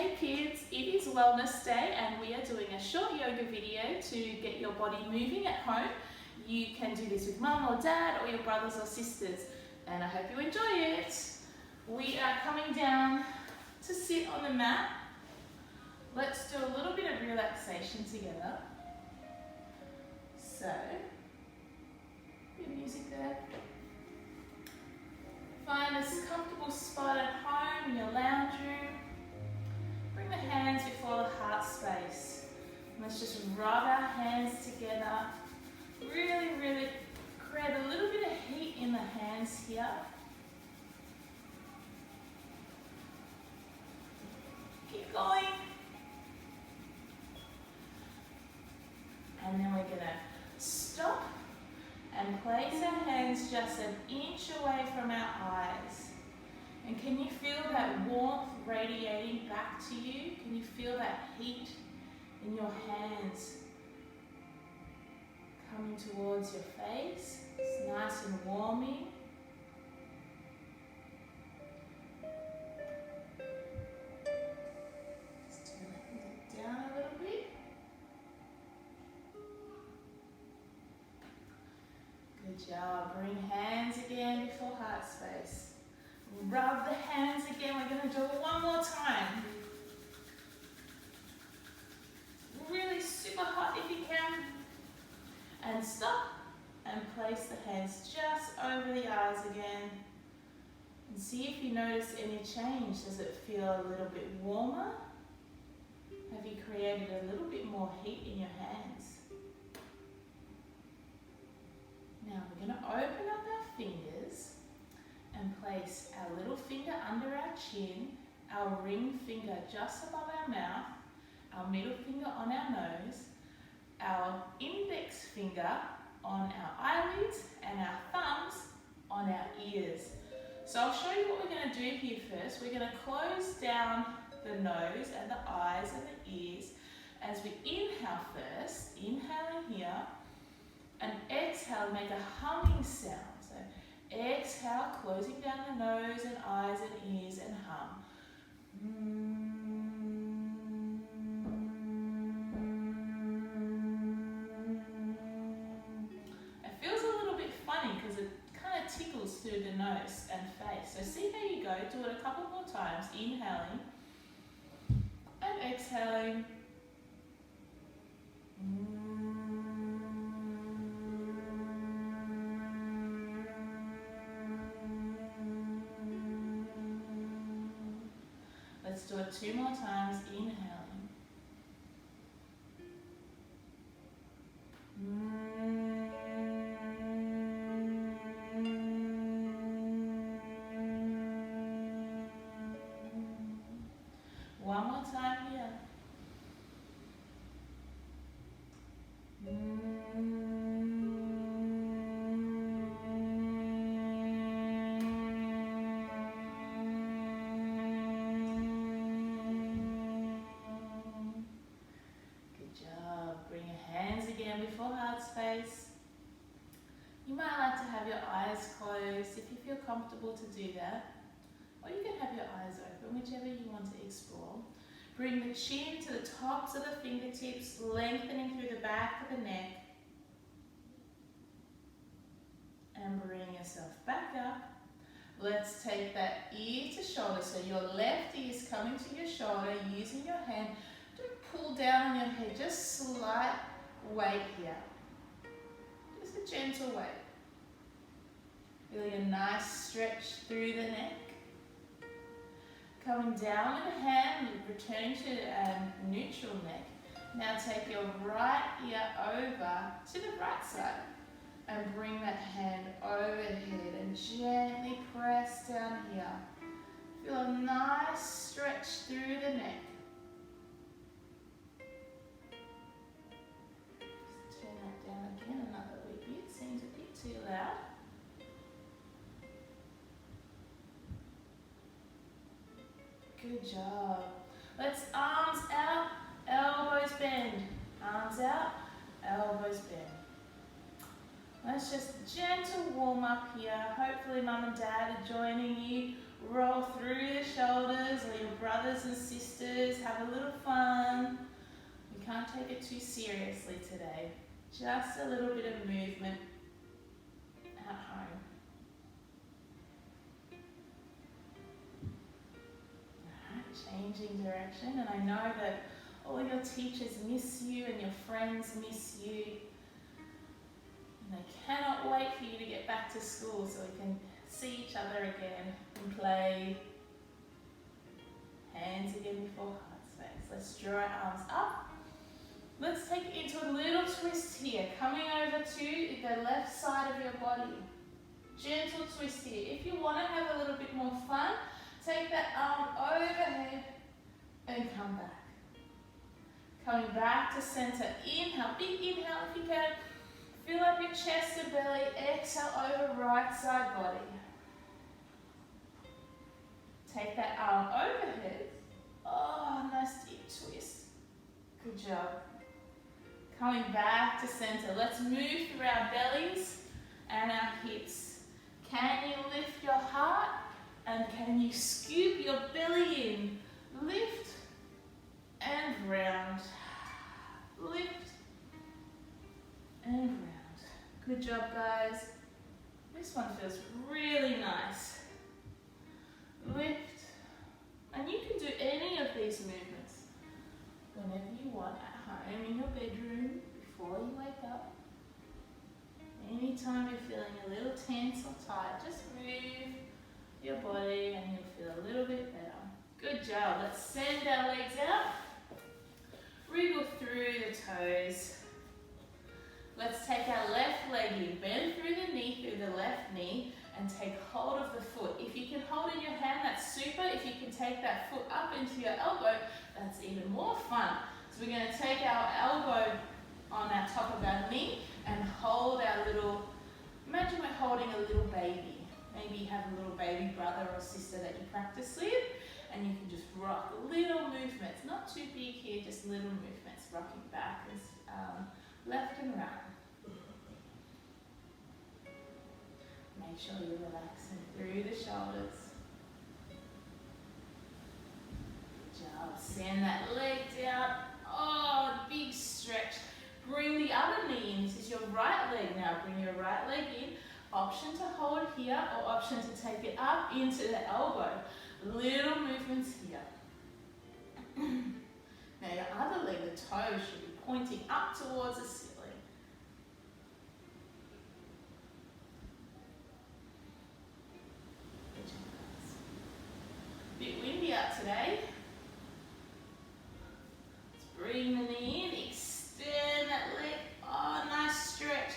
Hey kids, it is Wellness Day and we are doing a short yoga video to get your body moving at home. You can do this with mum or dad or your brothers or sisters, and I hope you enjoy it. We are coming down to sit on the mat. Let's do a little bit of relaxation together. So, bit of music there. Find a comfortable spot at home in your lounge room. Bring the hands before the heart space. Let's just rub our hands together. Really create a little bit of heat in the hands here. Keep going. And then we're going to stop and place our hands just an inch away from our eyes. And can you feel that warmth radiating back to you? Can you feel that heat in your hands coming towards your face? It's nice and warming. Just turn it down a little bit. Good job. Bring hands again before heart space. Rub the hands again. We're going to do it one more time. Really super hot if you can. And stop and place the hands just over the eyes again. And see if you notice any change. Does it feel a little bit warmer? Have you created a little bit more heat in your hands? Now we're going to open up our fingers and place our little finger under our chin, our ring finger just above our mouth, our middle finger on our nose, our index finger on our eyelids, and our thumbs on our ears. So I'll show you what we're going to do here first. We're going to close down the nose and the eyes and the ears as we inhale first, inhaling here, and exhale, make a humming sound. So exhale, closing down the nose and eyes and ears, and hum. It feels a little bit funny because it kind of tickles through the nose and face. So see how you go. Do it a couple more times. Inhaling and exhaling. Let's do it 2 more times, inhaling. One more time here. Before heart space. You might like to have your eyes closed if you feel comfortable to do that, or you can have your eyes open, whichever you want to explore. Bring the chin to the tops of the fingertips, lengthening through the back of the neck, and bring yourself back up. Let's take that ear to shoulder, so your left ear is coming to your shoulder, using your hand to pull down on your head, just slight weight here. Just a gentle weight. Feeling a nice stretch through the neck. Coming down with the hand, returning to neutral neck. Now take your right ear over to the right side and bring that hand overhead and gently press down here. Feel a nice stretch through the neck. Another wee bit, seems a bit too loud. Good job. Let's arms out, elbows bend. Arms out, elbows bend. Let's just gentle warm up here. Hopefully mum and dad are joining you Roll through the shoulders, or your brothers and sisters, have a little fun. We can't take it too seriously today. Just a little bit of movement at home. Alright, changing direction, and I know that all your teachers miss you and your friends miss you. And they cannot wait for you to get back to school so we can see each other again and play. Hands again before heart space. Let's draw our arms up. Let's take it into a little twist here, coming over to the left side of your body. Gentle twist here. If you want to have a little bit more fun, take that arm overhead and come back. Coming back to center. Inhale, big inhale if you can. Fill up your chest and belly. Exhale over right side body. Take that arm overhead. Oh, nice deep twist. Good job. Coming back to center. Let's move through our bellies and our hips. Can you lift your heart? And can you scoop your belly in? Lift and round. Lift and round. Good job, guys. This one feels really nice. Lift. And you can do any of these movements whenever you want at home, in your bedroom, before you wake up. Anytime you're feeling a little tense or tight, just move your body and you'll feel a little bit better. Good job. Let's send our legs out. Wriggle through the toes. Let's take our left leg in. Bend through the knee, through the left knee, and take hold of the foot. If you can hold in your hand, that's super. If you can take that foot up into your elbow, that's even more fun. So we're going to take our elbow on our top of our knee and hold our little, imagine we're holding a little baby. Maybe you have a little baby brother or sister that you practice with, and you can just rock little movements. Not too big here, just little movements, rocking back and left and right. Make sure you're relaxing through the shoulders. Good job. Send that leg down. Oh, big stretch. Bring the other knee in. This is your right leg now. Bring your right leg in. Option to hold here or option to take it up into the elbow. Little movements here. Now your other leg, the toes should be pointing up towards the ceiling. Bit windy out today. Let's bring the knee in, extend that leg. Oh, nice stretch.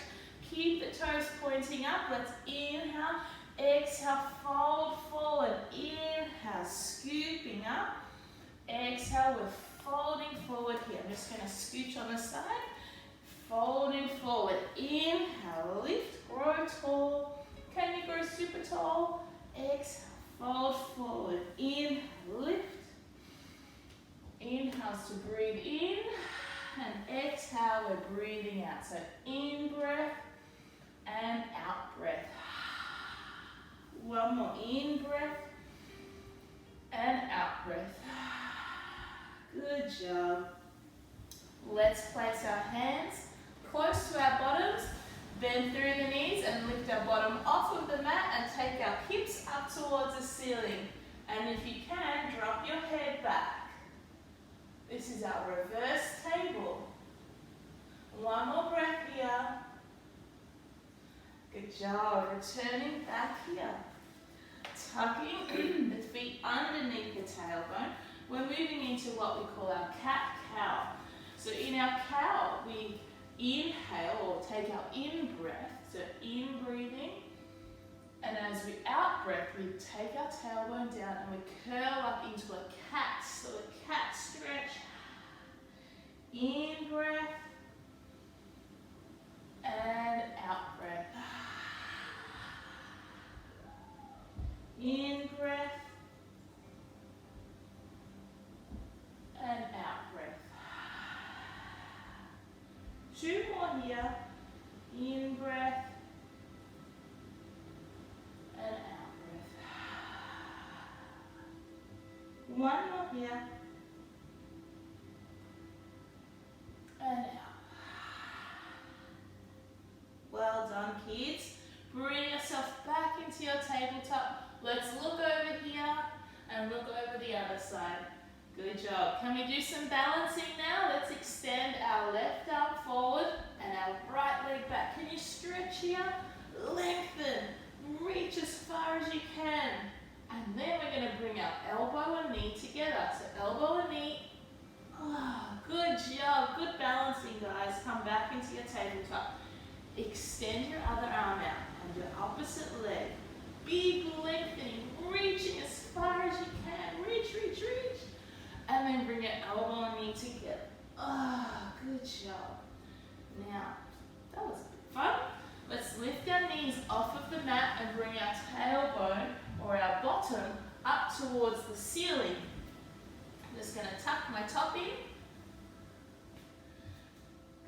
Keep the toes pointing up. Let's inhale, exhale, fold forward. Inhale, scooping up. Exhale, we're folding forward here. I'm just going to scooch on the side. Folding forward. Inhale, lift, grow tall. Can you grow super tall? Exhale. Fold forward, inhale, lift. Inhales to breathe in, and exhale, we're breathing out. So in breath and out breath. One more in breath and out breath. Good job. Let's place our hands close to our bottoms. Bend through the knees and lift our bottom off of the mat and take our hips up towards the ceiling. And if you can, drop your head back. This is our reverse table. One more breath here. Good job. Returning back here. Tucking the feet underneath the tailbone. We're moving into what we call our cat-cow. So in our cow, we inhale or take our in breath, so in breathing, and as we out breath, we take our tailbone down and we curl up into a cat, so a cat stretch. In breath and out breath. In breath and out breath. Two more here. In breath and out breath. here. And out. Well done, kids. Bring yourself back into your tabletop. Let's look over here and look over the other side. Good job. Can we do some balancing now? Let's extend our left arm forward and our right leg back. Can you stretch here? Lengthen. Reach as far as you can. And then we're going to bring our elbow and knee together. So elbow and knee. Oh, good job. Good balancing, guys. Come back into your tabletop. Extend your other arm out and your opposite leg. Big lengthening, reaching as far as you can. Reach, reach, reach. And then bring your elbow and knee together. Ah, good job. Now, that was a bit fun. Let's lift our knees off of the mat and bring our tailbone or our bottom up towards the ceiling. I'm just going to tuck my top in.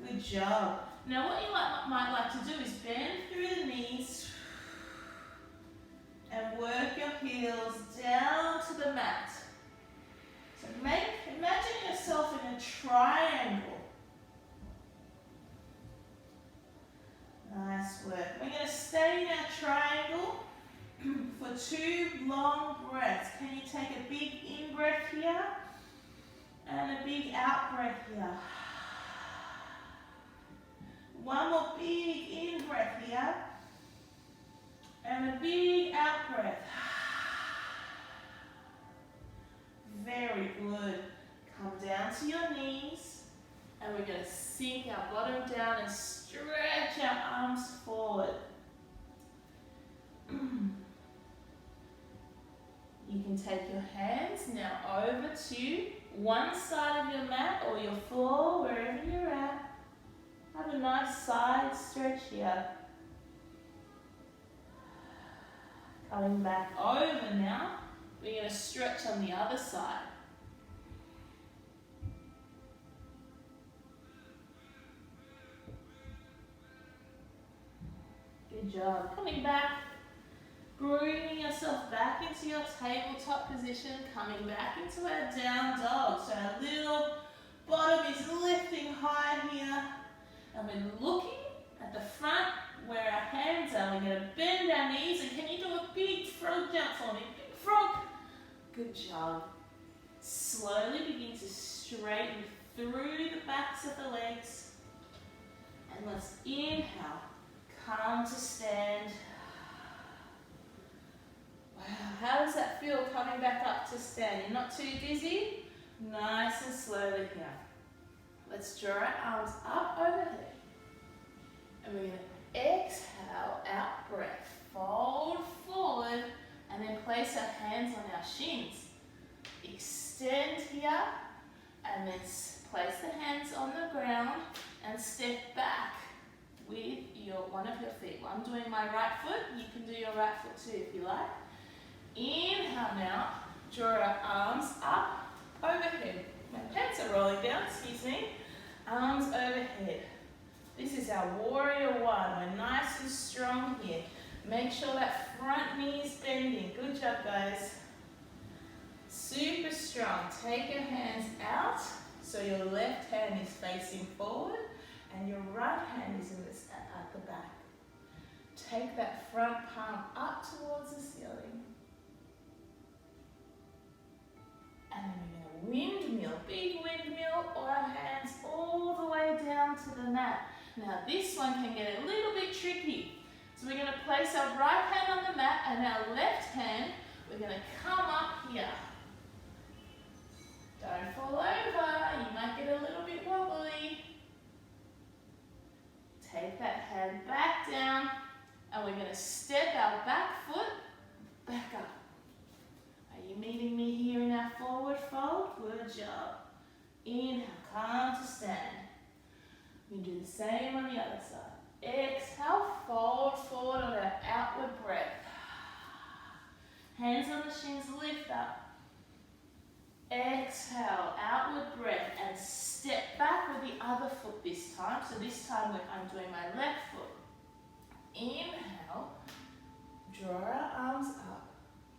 Good job. Now what you might like to do is bend through the knees and work your heels down to the mat. So imagine yourself in a triangle. Nice work. We're going to stay in our triangle for 2 long breaths. Can you take a big in-breath here and a big out-breath here? One more big in-breath here and a big out-breath. Very good. Come down to your knees and we're going to sink our bottom down and stretch our arms forward. You can take your hands now over to one side of your mat or your floor, wherever you're at. Have a nice side stretch here. Coming back over now, we're going to stretch on the other side. Good job. Coming back, bringing yourself back into your tabletop position, coming back into our down dog. So our little bottom is lifting high here. And we're looking at the front where our hands are. We're going to bend our knees. And can you do a big frog jump for me? Big frog. Good job. Slowly begin to straighten through the backs of the legs. And let's inhale. Come to stand. Wow, how does that feel coming back up to stand? You're not too dizzy? Nice and slowly here. Let's draw our arms up overhead. And we're going to exhale, out breath. Fold forward and then place our hands on our shins. Extend here and then place the hands on the ground and step back with one of your feet. Well, I'm doing my right foot. You can do your right foot too if you like. Inhale now. Draw our arms up overhead. My pants are rolling down, excuse me. Arms overhead. This is our warrior one. We're nice and strong here. Make sure that front knee is bending. Good job, guys. Super strong. Take your hands out so your left hand is facing forward and your right hand is at the back. Take that front palm up towards the ceiling. And then we're going to windmill, big windmill, or our hands all the way down to the mat. Now this one can get a little bit tricky. So we're going to place our right hand on the mat and our left hand, we're going to come up here. Don't fall over, you might get a little bit wobbly. Take that hand back down and we're going to step our back foot back up. Are you meeting me here in our forward fold? Good job. Inhale, come to stand. We can do the same on the other side. Exhale, fold forward on our outward breath. Hands on the shins, lift up. Exhale, outward breath and step back with the other foot this time. So this time I'm doing my left foot. Inhale, draw our arms up.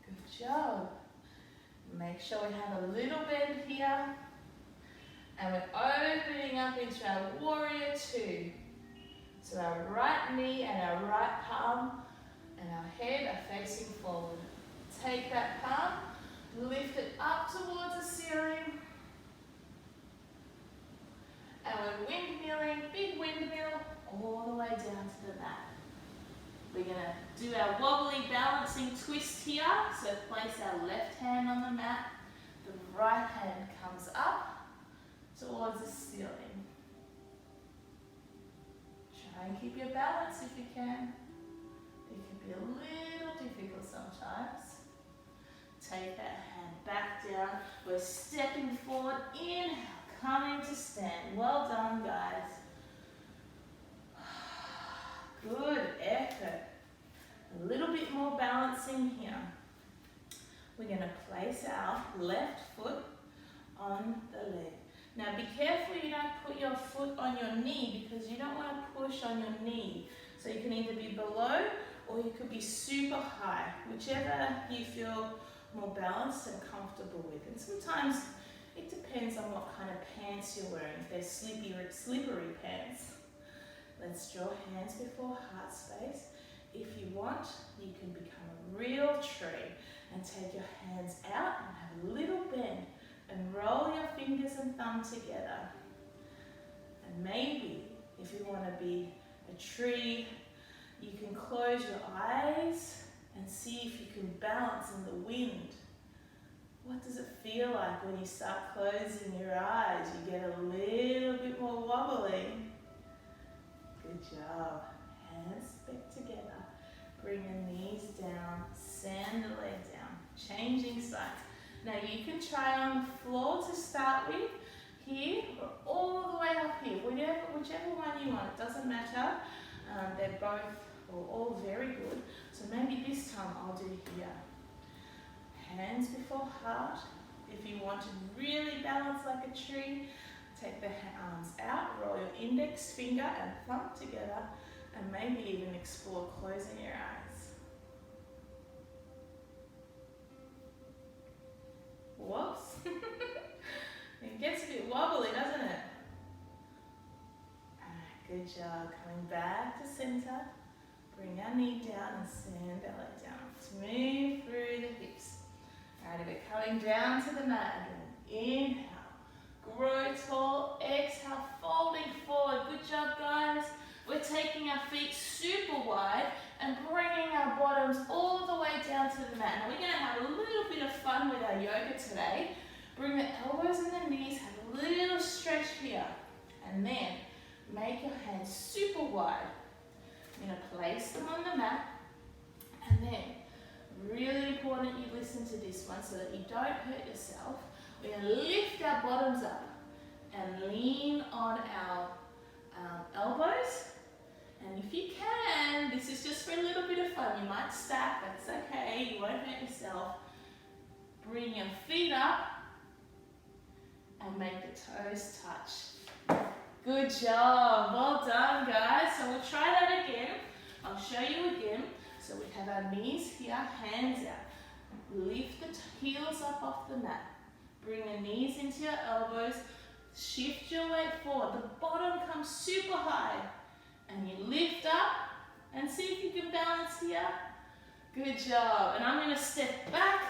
Good job. Make sure we have a little bend here. And we're opening up into our warrior two. So our right knee and our right palm and our head are facing forward. Take that palm, lift it up towards the ceiling. And we're windmilling, big windmill, all the way down to the mat. We're going to do our wobbly balancing twist here. So place our left hand on the mat. The right hand comes up towards the ceiling. Try and keep your balance if you can. It can be a little difficult sometimes. Take that hand back down. We're stepping forward. Inhale, coming to stand. Well done, guys. Good effort. A little bit more balancing here. We're going to place our left foot on the leg. Now be careful you don't put your foot on your knee because you don't want to push on your knee. So you can either be below or you could be super high, whichever you feel more balanced and comfortable with. And sometimes it depends on what kind of pants you're wearing. If they're slippery pants. Let's draw hands before heart space. If you want, you can become a real tree and take your hands out and have a little bend and roll your fingers and thumb together. And maybe if you want to be a tree, you can close your eyes and see if you can balance in the wind. What does it feel like when you start closing your eyes? You get a little bit more wobbly. Good job. Hands back together. Bring the knees down. Send the leg down. Changing sides. Now you can try on the floor to start with. Here or all the way up here. Whichever one you want. It doesn't matter. They're both or all very good. So maybe this time I'll do here. Hands before heart. If you want to really balance like a tree, take the arms out, roll your index finger and thumb together, and maybe even explore closing your eyes. Whoops. It gets a bit wobbly, doesn't it? Good job. Coming back to center. Bring our knee down and send our leg down. Smooth through the hips. Alrighty, we're coming down to the mat again. Inhale, grow tall. Exhale, folding forward. Good job, guys. We're taking our feet super wide and bringing our bottoms all the way down to the mat. Now we're going to have a little bit of fun with our yoga today. Bring the elbows and the knees, have a little stretch here. And then make your hands super wide. You're going to place them on the mat. And then, really important you listen to this one so that you don't hurt yourself. We're going to lift our bottoms up and lean on our elbows. And if you can, this is just for a little bit of fun. You might stack, that's okay. You won't hurt yourself. Bring your feet up and make the toes touch. Good job. Well done, guys. So we'll try that again. I'll show you again. So we have our knees here, hands out. Lift the heels up off the mat. Bring the knees into your elbows. Shift your weight forward. The bottom comes super high. And you lift up and see if you can balance here. Good job. And I'm going to step back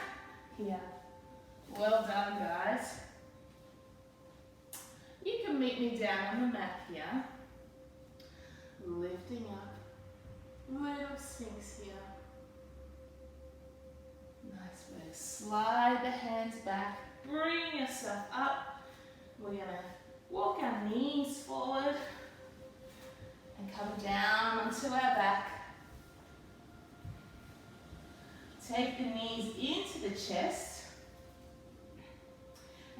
here. Well done, guys. You can meet me down on the mat here. Lifting up. Little sinks here. Nice way to slide the hands back. Bring yourself up. We're going to walk our knees forward and come down onto our back. Take the knees into the chest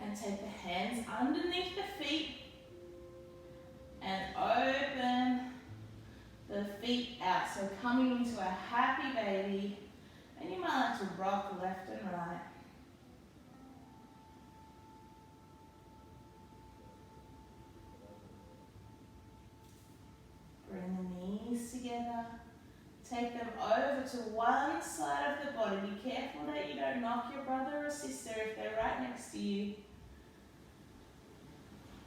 and take the hands underneath the feet and open the feet out. So coming into a happy baby, and you might like to rock left and right. Bring the knees together. Take them over to one side of the body. Be careful that you don't knock your brother or sister if they're right next to you.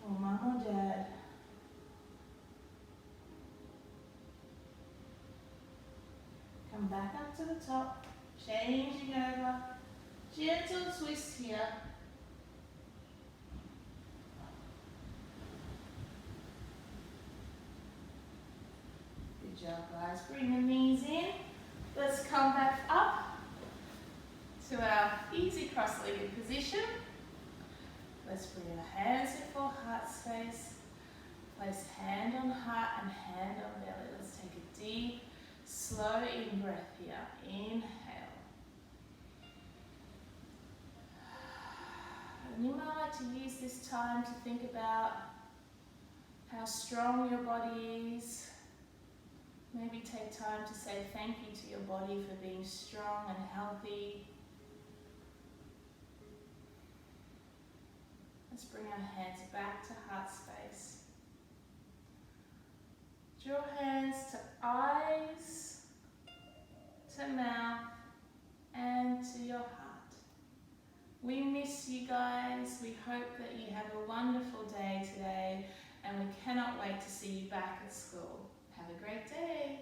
Or mum or dad. Come back up to the top. Changing over. Gentle twist here. Good job, guys. Bring the knees in. Let's come back up to our easy cross-legged position. Let's bring our hands before heart space. Place hand on heart and hand on belly. Let's take a deep, slow in breath here. Inhale. And you might like to use this time to think about how strong your body is. Maybe take time to say thank you to your body for being strong and healthy. Let's bring our hands back to heart space. Draw hands to eyes, to mouth, and to your heart. We miss you guys. We hope that you have a wonderful day today, and we cannot wait to see you back at school. Have a great day.